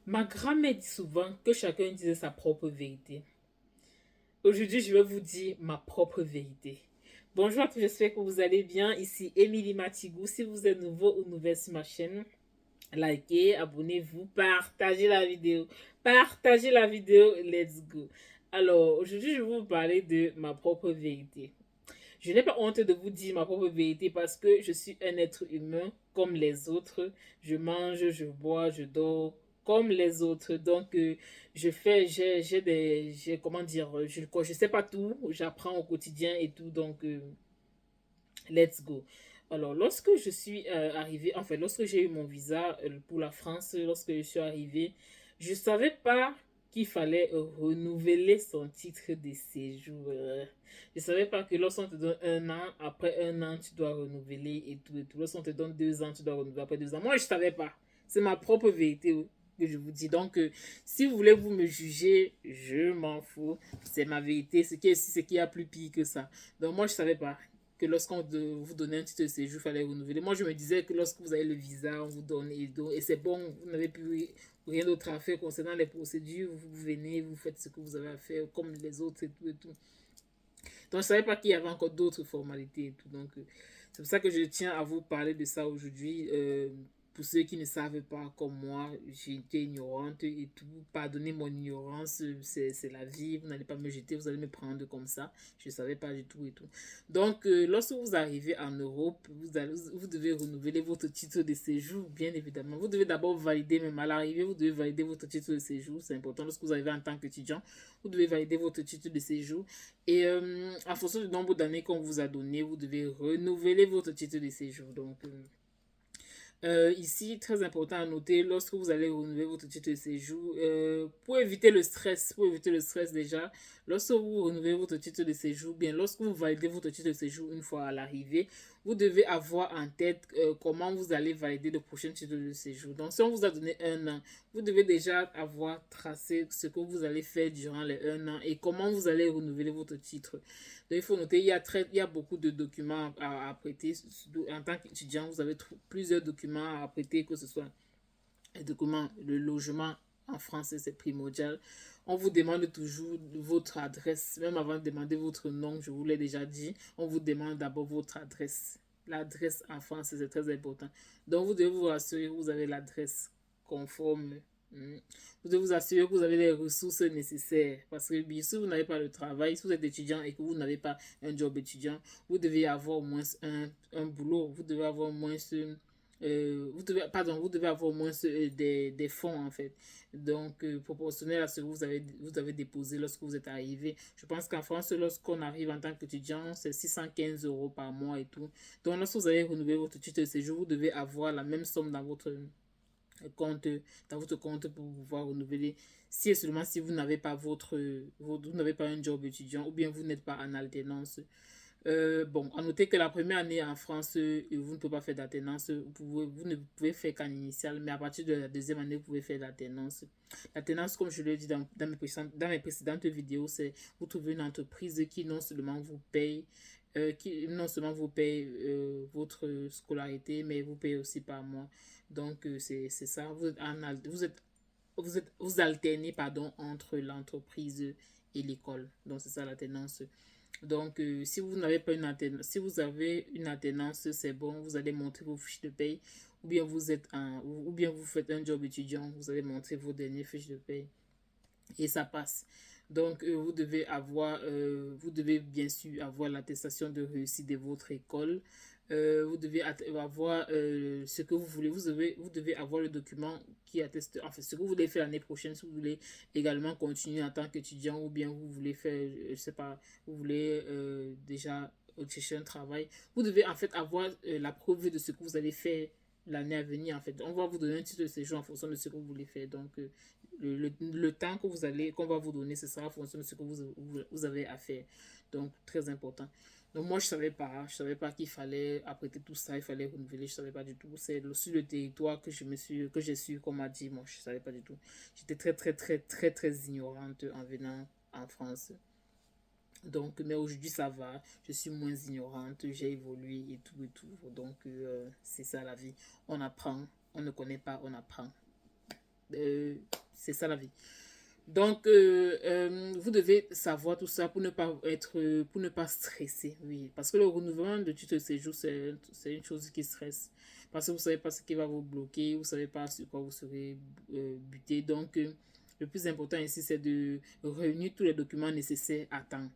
Ma grand-mère dit souvent que chacun disait sa propre vérité. Aujourd'hui, je vais vous dire ma propre vérité. Bonjour à tous, j'espère que vous allez bien. Ici Émilie Matigou. Si vous êtes nouveau ou nouvelle sur ma chaîne, likez, abonnez-vous, partagez la vidéo. Partagez la vidéo, let's go. Alors, aujourd'hui, je vais vous parler de ma propre vérité. Je n'ai pas honte de vous dire ma propre vérité parce que je suis un être humain comme les autres. Je mange, je bois, je dors comme les autres. Donc, je fais, comment dire, je sais pas tout. J'apprends au quotidien et tout. Donc, let's go. Alors, lorsque je suis arrivée, enfin, lorsque j'ai eu mon visa pour la France, lorsque je suis arrivée, je savais pas qu'il fallait renouveler son titre de séjour. Je savais pas que lorsqu'on te donne un an, après un an, tu dois renouveler et tout et tout. Lorsqu'on te donne 2 ans, tu dois renouveler après 2 ans. Moi, je savais pas. C'est ma propre vérité que je vous dis. Donc, si vous voulez vous me juger, je m'en fous. C'est ma vérité. Ce qui y a plus pire que ça. Donc, moi, je savais pas que lorsqu'on vous donnait un titre de séjour, il fallait renouveler. Moi, je me disais que lorsque vous avez le visa, on vous donne et c'est bon, vous n'avez plus rien d'autre à faire concernant les procédures. Vous venez, vous faites ce que vous avez à faire comme les autres et tout et tout. Donc, je ne savais pas qu'il y avait encore d'autres formalités et tout. Donc, c'est pour ça que je tiens à vous parler de ça aujourd'hui. Pour ceux qui ne savent pas, comme moi, j'étais ignorante et tout. Pardonnez mon ignorance, c'est la vie. Vous n'allez pas me jeter, vous allez me prendre comme ça. Je ne savais pas du tout et tout. Donc, lorsque vous arrivez en Europe, vous devez renouveler votre titre de séjour, bien évidemment. Vous devez d'abord valider, même à l'arrivée, vous devez valider votre titre de séjour. C'est important lorsque vous arrivez en tant qu'étudiant. Vous devez valider votre titre de séjour. Et en fonction du nombre d'années qu'on vous a donné, vous devez renouveler votre titre de séjour. Donc, ici, très important à noter, lorsque vous allez renouveler votre titre de séjour, pour éviter le stress déjà, lorsque vous renouvelez votre titre de séjour, bien, lorsque vous validez votre titre de séjour une fois à l'arrivée, vous devez avoir en tête comment vous allez valider le prochain titre de séjour. Donc, si on vous a donné un an, vous devez déjà avoir tracé ce que vous allez faire durant les un an et comment vous allez renouveler votre titre. Donc, il faut noter, il y a beaucoup de documents à prêter. En tant qu'étudiant, vous avez plusieurs documents à prêter, que ce soit les documents, le logement en français, c'est primordial. On vous demande toujours votre adresse, même avant de demander votre nom, je vous l'ai déjà dit, on vous demande d'abord votre adresse. L'adresse en français, c'est très important. Donc, vous devez vous rassurer que vous avez l'adresse conforme. Vous devez vous assurer que vous avez les ressources nécessaires. Parce que bien sûr, vous n'avez pas le travail, si vous êtes étudiant et que vous n'avez pas un job étudiant, vous devez avoir au moins un boulot. Vous devez avoir au moins vous devez avoir au moins des fonds en fait. Donc, proportionnel à ce que vous avez déposé lorsque vous êtes arrivé. Je pense qu'en France, lorsqu'on arrive en tant qu'étudiant, c'est 615 euros par mois et tout. Donc, lorsque vous avez renouvelé votre titre de séjour, vous devez avoir la même somme compte, dans votre compte pour pouvoir renouveler. Si et seulement si vous n'avez pas vous n'avez pas un job étudiant ou bien vous n'êtes pas en alternance. Bon, à noter que la première année en France, vous ne pouvez pas faire d'alternance. Vous ne pouvez faire qu'en initial, mais à partir de la deuxième année, vous pouvez faire l'alternance. L'alternance, comme je l'ai dit dans mes précédentes vidéos, c'est vous trouvez une entreprise qui non seulement vous paye, votre scolarité, mais vous paye aussi par mois. Donc, c'est ça. Vous alternez pardon, entre l'entreprise et l'école. Donc, c'est ça l'alternance. Donc, si vous n'avez pas une alternance, si vous avez une alternance, c'est bon, vous allez montrer vos fiches de paye, ou bien vous faites un job étudiant, vous allez montrer vos dernières fiches de paye et ça passe. Donc, vous devez bien sûr avoir l'attestation de réussite de votre école. Vous devez avoir ce que vous voulez. Vous devez avoir le document qui atteste, en fait, ce que vous voulez faire l'année prochaine, si vous voulez également continuer en tant qu'étudiant ou bien vous voulez faire, je sais pas, vous voulez déjà chercher un travail. Vous devez en fait avoir la preuve de ce que vous allez faire l'année à venir en fait. On va vous donner un titre de séjour en fonction de ce que vous voulez faire. Donc, le temps qu'on va vous donner, ce sera en fonction de ce que vous avez à faire. Donc, très important. Donc, moi, je savais pas qu'il fallait apprêter tout ça, il fallait renouveler, je savais pas du tout. C'est sur le territoire que j'ai su, qu'on m'a dit, moi, je savais pas du tout. J'étais très, très, très, très, très ignorante en venant en France. Donc, mais aujourd'hui, ça va. Je suis moins ignorante, j'ai évolué et tout et tout. Donc, c'est ça la vie. On apprend, on ne connaît pas, on apprend. c'est ça la vie. Donc, vous devez savoir tout ça pour ne pas stresser, oui. Parce que le renouvellement de titre de séjour, c'est une chose qui stresse. Parce que vous ne savez pas ce qui va vous bloquer, vous ne savez pas sur quoi vous serez buté. Donc, le plus important ici, c'est de réunir tous les documents nécessaires à temps.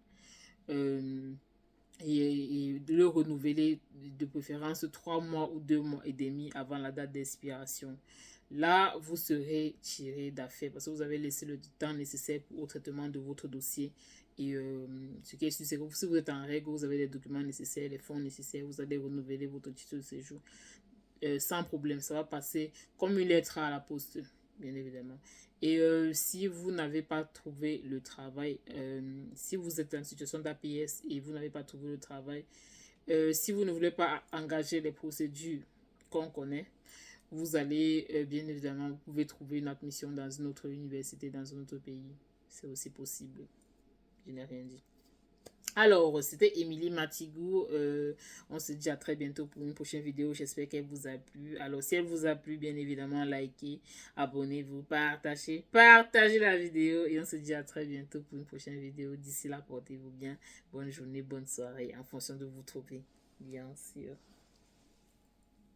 Et de le renouveler de préférence 3 mois ou 2 mois et demi avant la date d'expiration. Là, vous serez tiré d'affaire parce que vous avez laissé le temps nécessaire au traitement de votre dossier. Et ce qui est sûr, c'est que si vous êtes en règle, vous avez les documents nécessaires, les fonds nécessaires, vous allez renouveler votre titre de séjour sans problème. Ça va passer comme une lettre à la poste, bien évidemment. Et si vous n'avez pas trouvé le travail, si vous êtes en situation d'APS et vous n'avez pas trouvé le travail, si vous ne voulez pas engager les procédures qu'on connaît, vous allez, bien évidemment, vous pouvez trouver une admission dans une autre université, dans un autre pays. C'est aussi possible. Je n'ai rien dit. Alors, c'était Émilie Matigou. On se dit à très bientôt pour une prochaine vidéo. J'espère qu'elle vous a plu. Alors, si elle vous a plu, bien évidemment, likez, abonnez-vous, partagez la vidéo. Et on se dit à très bientôt pour une prochaine vidéo. D'ici là, portez-vous bien. Bonne journée, bonne soirée, en fonction de vous trouver, bien sûr.